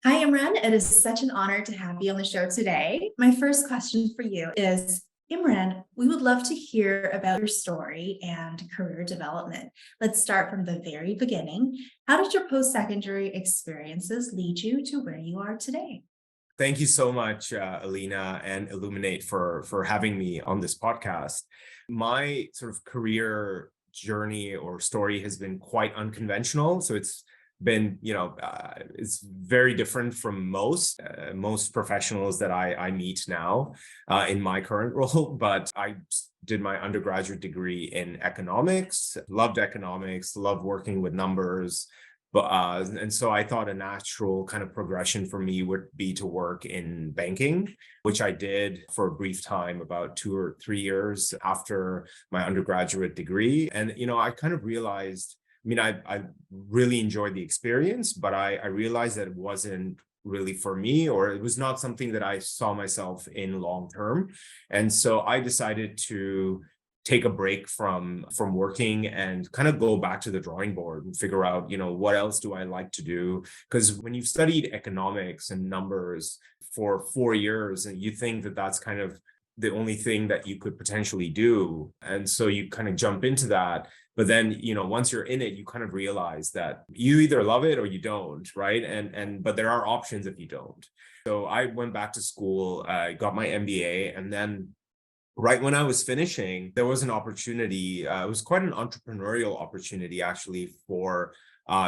Hi, Imran. It is such an honor to have you on the show today. My first question for you is Imran, we would love to hear about your story and career development. Let's start from the very beginning. How did your post secondary experiences lead you to where you are today? Thank you so much, Alina and Illuminate for having me on this podcast. My sort of career journey or story has been quite unconventional. So it's been, it's very different from most professionals that I meet now in my current role. But I did my undergraduate degree in economics, loved working with numbers, and so I thought a natural kind of progression for me would be to work in banking, which I did for a brief time, about 2 or 3 years after my undergraduate degree. And, I kind of realized, I really enjoyed the experience, but I realized that it wasn't really for me, or it was not something that I saw myself in long term. And so I decided to take a break from working and kind of go back to the drawing board and figure out, what else do I like to do? Because when you've studied economics and numbers for 4 years, and you think that that's kind of the only thing that you could potentially do, and so you kind of jump into that. But then, once you're in it, you kind of realize that you either love it or you don't, right? But there are options if you don't. So I went back to school, got my MBA, and then right when I was finishing, there was an opportunity. It was quite an entrepreneurial opportunity, actually, for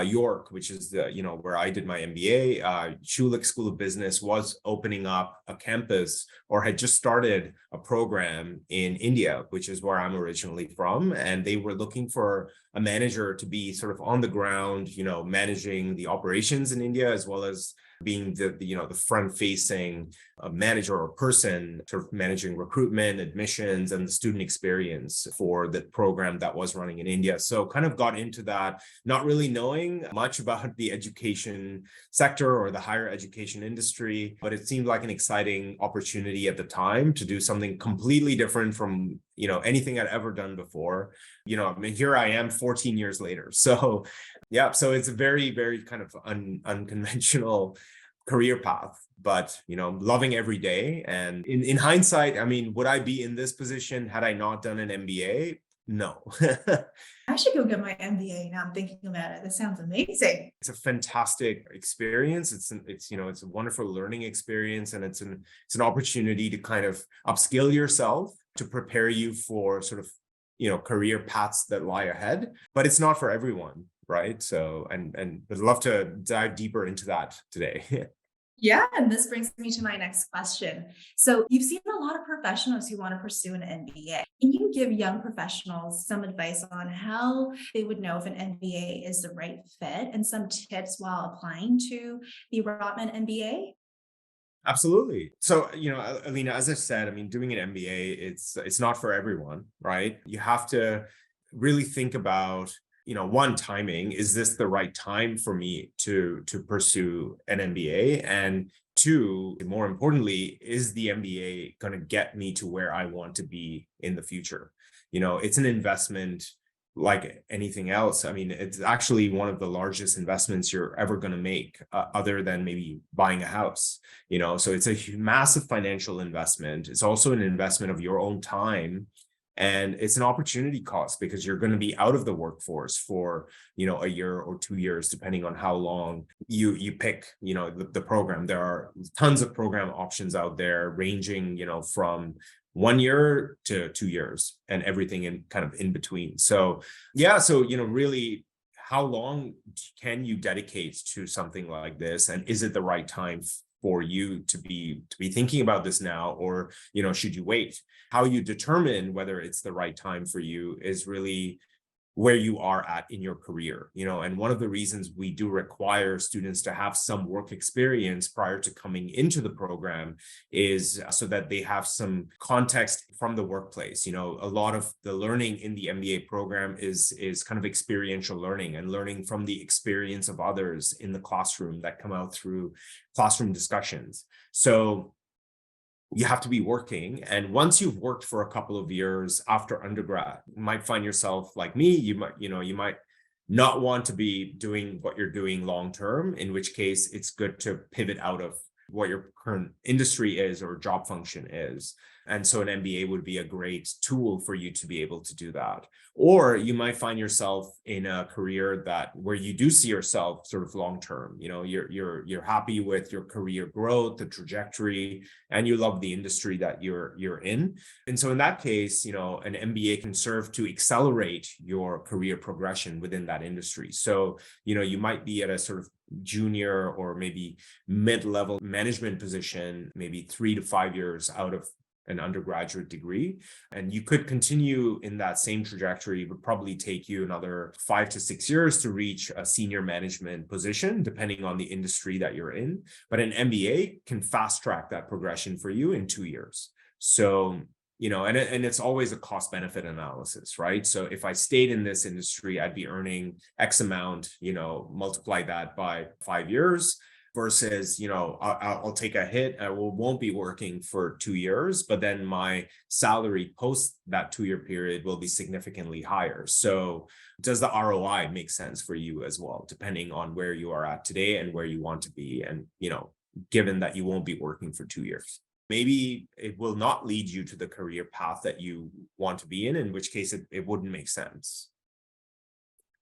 York, which is where I did my MBA. Schulich School of Business was opening up a campus, or had just started a program in India, which is where I'm originally from, and they were looking for a manager to be sort of on the ground, managing the operations in India, as well as being the front facing manager or person, sort of managing recruitment, admissions, and the student experience for the program that was running in India. So kind of got into that, not really knowing much about the education sector or the higher education industry, but it seemed like an exciting opportunity at the time to do something completely different from anything I'd ever done before. Here I am 14 years later. So yeah, so it's a very, very kind of unconventional career path, but loving every day. And in hindsight, would I be in this position had I not done an MBA? No. I should go get my MBA now. I'm thinking about it. That sounds amazing. It's a fantastic experience. It's a wonderful learning experience, and it's an opportunity to kind of upskill yourself to prepare you for sort of career paths that lie ahead. But it's not for everyone, right? So and I'd love to dive deeper into that today. Yeah, and this brings me to my next question. So, you've seen a lot of professionals who want to pursue an MBA. Can you give young professionals some advice on how they would know if an MBA is the right fit and some tips while applying to the Rotman MBA? Absolutely. So, Alina, as I said, doing an MBA, it's not for everyone, right? You have to really think about, one, timing. Is this the right time for me to pursue an MBA? And two, more importantly, is the MBA going to get me to where I want to be in the future? It's an investment like anything else. It's actually one of the largest investments you're ever going to make, other than maybe buying a house. So it's a massive financial investment. It's also an investment of your own time, and it's an opportunity cost because you're going to be out of the workforce for a year or 2 years, depending on how long you pick the program. There are tons of program options out there, ranging from 1 year to 2 years, and everything in kind of in between. So yeah, so really, how long can you dedicate to something like this, and is it the right time for you to be thinking about this now, or should you wait? How you determine whether it's the right time for you is really where you are at in your career. And one of the reasons we do require students to have some work experience prior to coming into the program is so that they have some context from the workplace. A lot of the learning in the MBA program is kind of experiential learning, and learning from the experience of others in the classroom that come out through classroom discussions. So you have to be working. And once you've worked for a couple of years after undergrad, you might find yourself like me. You might not want to be doing what you're doing long term, in which case it's good to pivot out of what your current industry is or job function is. And so an MBA would be a great tool for you to be able to do that. Or you might find yourself in a career that where you do see yourself sort of long term. You're happy with your career growth, the trajectory, and you love the industry that you're in. And so in that case, an MBA can serve to accelerate your career progression within that industry. So, you might be at a sort of junior or maybe mid-level management position, maybe 3 to 5 years out of an undergraduate degree. And you could continue in that same trajectory. It would probably take you another 5 to 6 years to reach a senior management position, depending on the industry that you're in. But an MBA can fast track that progression for you in 2 years. So, and it's always a cost benefit analysis, right? So if I stayed in this industry, I'd be earning X amount, multiply that by 5 years. Versus, I'll take a hit. I won't be working for 2 years, but then my salary post that 2-year period will be significantly higher. So does the ROI make sense for you as well, depending on where you are at today and where you want to be? And, given that you won't be working for 2 years, maybe it will not lead you to the career path that you want to be in which case it wouldn't make sense.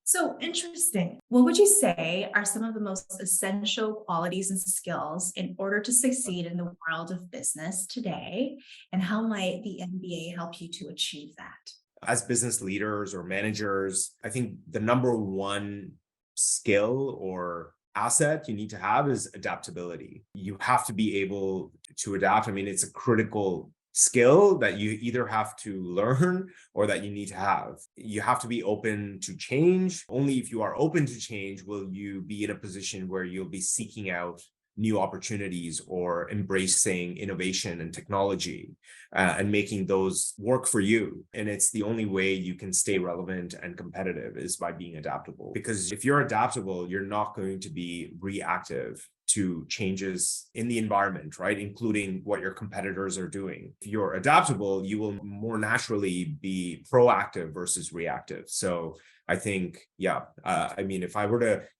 So interesting. What would you say are some of the most essential qualities and skills in order to succeed in the world of business today? And how might the MBA help you to achieve that? As business leaders or managers, I think the number one skill or asset you need to have is adaptability. You have to be able to adapt. I mean, it's a critical skill that you either have to learn or that you need to have. You have to be open to change. Only if you are open to change will you be in a position where you'll be seeking out new opportunities or embracing innovation and technology and making those work for you. And it's the only way you can stay relevant and competitive is by being adaptable. Because if you're adaptable, you're not going to be reactive to changes in the environment, right? Including what your competitors are doing. If you're adaptable, you will more naturally be proactive versus reactive. So I think, if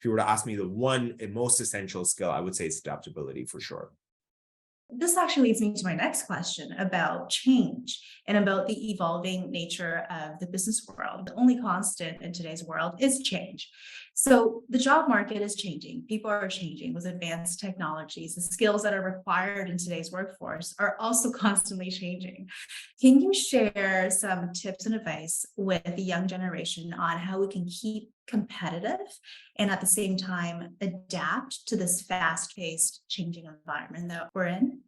you were to ask me the one and most essential skill, I would say it's adaptability for sure. This actually leads me to my next question about change and about the evolving nature of the business world. The only constant in today's world is change. So the job market is changing. People are changing with advanced technologies. The skills that are required in today's workforce are also constantly changing. Can you share some tips and advice with the young generation on how we can keep competitive and at the same time adapt to this fast-paced changing environment that we're in?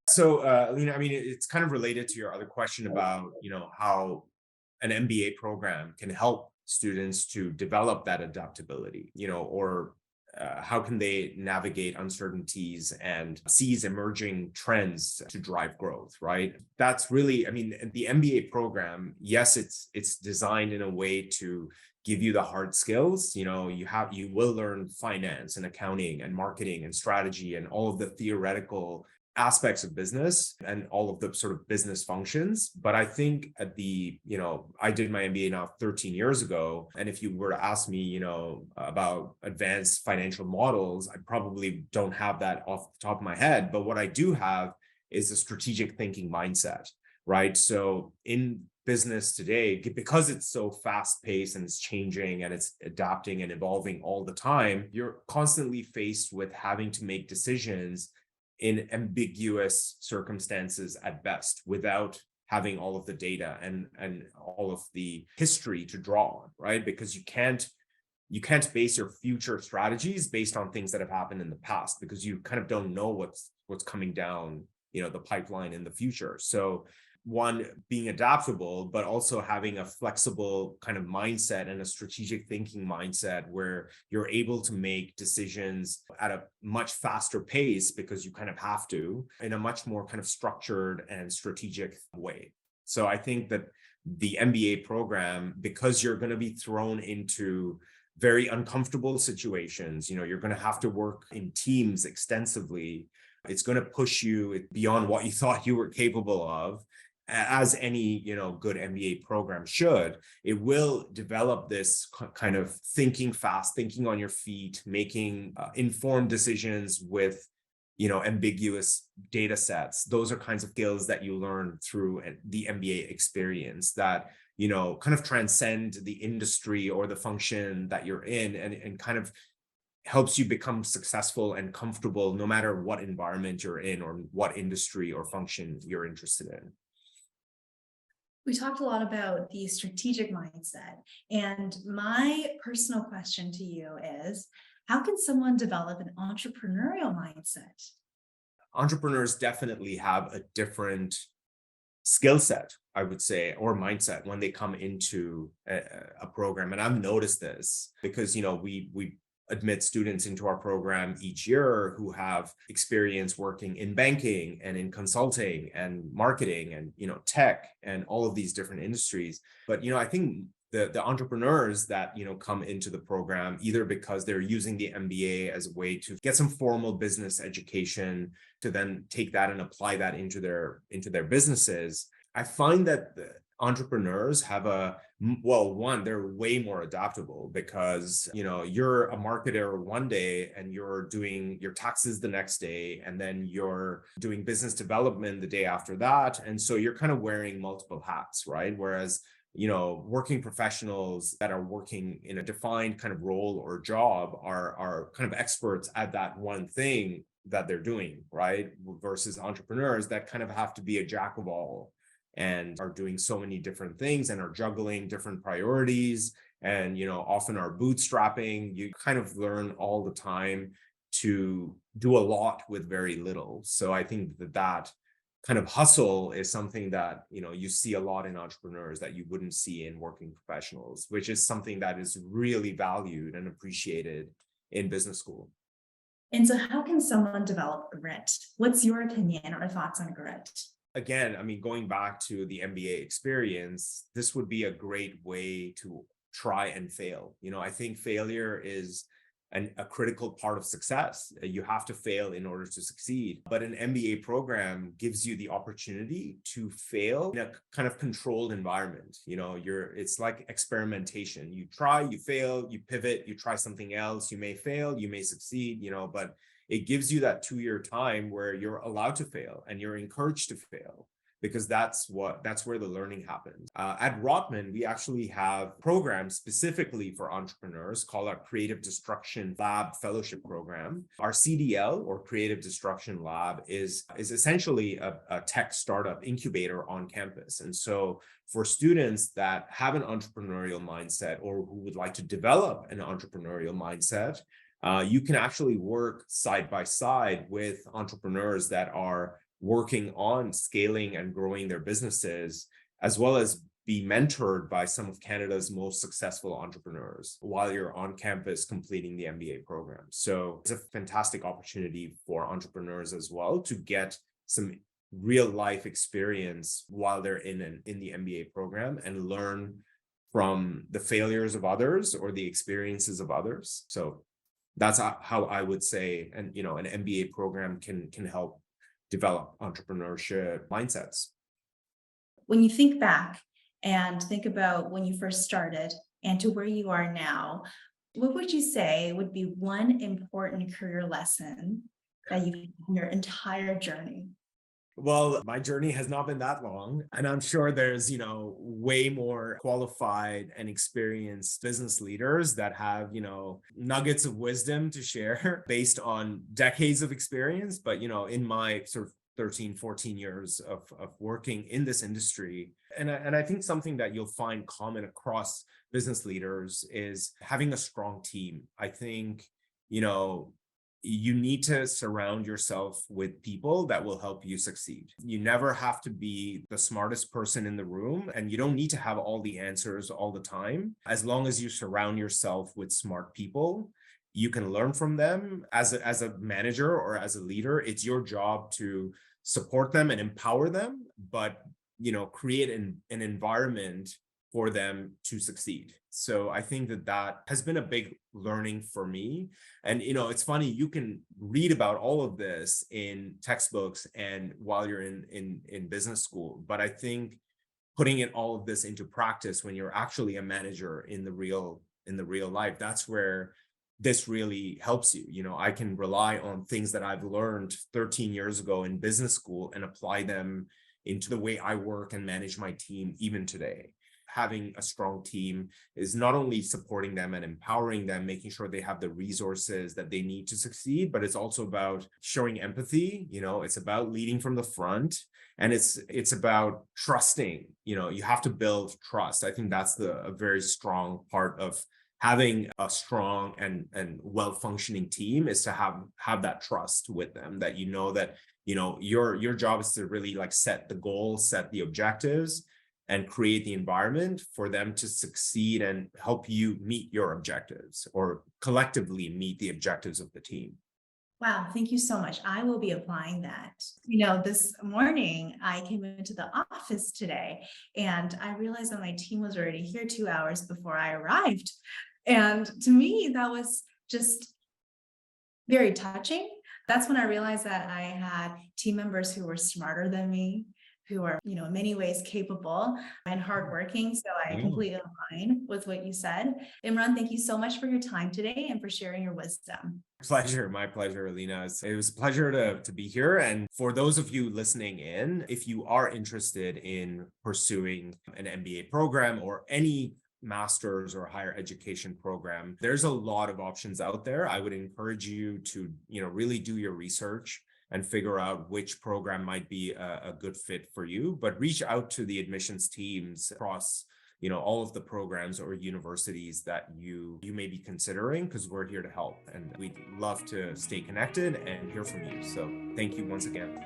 So, Lena, it's kind of related to your other question about, how an MBA program can help students to develop that adaptability, or how can they navigate uncertainties and seize emerging trends to drive growth, right? That's really, the MBA program, yes, it's designed in a way to give you the hard skills. You will learn finance and accounting and marketing and strategy and all of the theoretical aspects of business and all of the sort of business functions. But I think I did my MBA now 13 years ago. And if you were to ask me, about advanced financial models, I probably don't have that off the top of my head. But what I do have is a strategic thinking mindset, right? So in business today, because it's so fast paced and it's changing and it's adapting and evolving all the time, you're constantly faced with having to make decisions in ambiguous circumstances at best, without having all of the data and all of the history to draw on, right? Because you can't base your future strategies based on things that have happened in the past, because you kind of don't know what's coming down, the pipeline in the future. So one, being adaptable, but also having a flexible kind of mindset and a strategic thinking mindset where you're able to make decisions at a much faster pace, because you kind of have to, in a much more kind of structured and strategic way. So I think that the MBA program, because you're going to be thrown into very uncomfortable situations, you're going to have to work in teams extensively. It's going to push you beyond what you thought you were capable of. as any, good MBA program should, it will develop this kind of thinking fast, thinking on your feet, making informed decisions with, ambiguous data sets. Those are kinds of skills that you learn through the MBA experience that, kind of transcend the industry or the function that you're in, and kind of helps you become successful and comfortable no matter what environment you're in or what industry or function you're interested in. We talked a lot about the strategic mindset. And my personal question to you is, how can someone develop an entrepreneurial mindset? Entrepreneurs definitely have a different skill set, I would say, or mindset when they come into a program. And I've noticed this because, we admit students into our program each year who have experience working in banking and in consulting and marketing and, tech and all of these different industries. But, I think the entrepreneurs that, come into the program, either because they're using the MBA as a way to get some formal business education to then take that and apply that into their businesses, I find that the entrepreneurs have one, they're way more adaptable because, you're a marketer one day and you're doing your taxes the next day, and then you're doing business development the day after that. And so you're kind of wearing multiple hats, right? Whereas, working professionals that are working in a defined kind of role or job are kind of experts at that one thing that they're doing, right? Versus entrepreneurs that kind of have to be a jack of all and are doing so many different things and are juggling different priorities and, often are bootstrapping. You kind of learn all the time to do a lot with very little. So I think that kind of hustle is something that, you see a lot in entrepreneurs that you wouldn't see in working professionals, which is something that is really valued and appreciated in business school. And so, how can someone develop grit? What's your opinion or thoughts on grit? Again, I mean, going back to the MBA experience, this would be a great way to try and fail. I think failure is a critical part of success. You have to fail in order to succeed. But an MBA program gives you the opportunity to fail in a kind of controlled environment. It's like experimentation. You try, you fail, you pivot, you try something else. You may fail, you may succeed, but it gives you that 2-year time where you're allowed to fail and you're encouraged to fail, because that's where the learning happens. At Rotman, we actually have programs specifically for entrepreneurs called our Creative Destruction Lab Fellowship Program. Our CDL, or Creative Destruction Lab, is essentially a tech startup incubator on campus. And so for students that have an entrepreneurial mindset or who would like to develop an entrepreneurial mindset, you can actually work side by side with entrepreneurs that are working on scaling and growing their businesses, as well as be mentored by some of Canada's most successful entrepreneurs while you're on campus completing the MBA program. So it's a fantastic opportunity for entrepreneurs as well to get some real life experience while they're in the MBA program and learn from the failures of others or the experiences of others. So that's how I would say, and an MBA program can help develop entrepreneurship mindsets. When you think back and think about when you first started and to where you are now, what would you say would be one important career lesson that you've had in your entire journey? Well, my journey has not been that long, and I'm sure there's, way more qualified and experienced business leaders that have, nuggets of wisdom to share based on decades of experience. But, in my sort of 13, 14 years of working in this industry, and I think something that you'll find common across business leaders is having a strong team. I think, you need to surround yourself with people that will help you succeed. You never have to be the smartest person in the room, and you don't need to have all the answers all the time. As long as you surround yourself with smart people, you can learn from them. As a manager or as a leader, it's your job to support them and empower them, but create an environment for them to succeed. So I think that that has been a big learning for me. And, it's funny, you can read about all of this in textbooks and while you're in business school. But I think putting all of this into practice when you're actually a manager in the real life, that's where this really helps you. I can rely on things that I've learned 13 years ago in business school and apply them into the way I work and manage my team even today. Having a strong team is not only supporting them and empowering them, making sure they have the resources that they need to succeed, but it's also about showing empathy. It's about leading from the front, and it's about trusting. You have to build trust. I think that's a very strong part of having a strong and well-functioning team, is to have that trust with them, that that your job is to really like set the goals, set the objectives, and create the environment for them to succeed and help you meet your objectives, or collectively meet the objectives of the team. Wow, thank you so much. I will be applying that. This morning I came into the office today and I realized that my team was already here 2 hours before I arrived. And to me, that was just very touching. That's when I realized that I had team members who were smarter than me, who are, in many ways capable and hardworking. So I Yeah. completely align with what you said. Imran, thank you so much for your time today and for sharing your wisdom. Pleasure. My pleasure, Alina. It was a pleasure to be here. And for those of you listening in, if you are interested in pursuing an MBA program or any master's or higher education program, there's a lot of options out there. I would encourage you to, really do your research and figure out which program might be a good fit for you. But reach out to the admissions teams across all of the programs or universities that you may be considering, because we're here to help and we'd love to stay connected and hear from you. So thank you once again.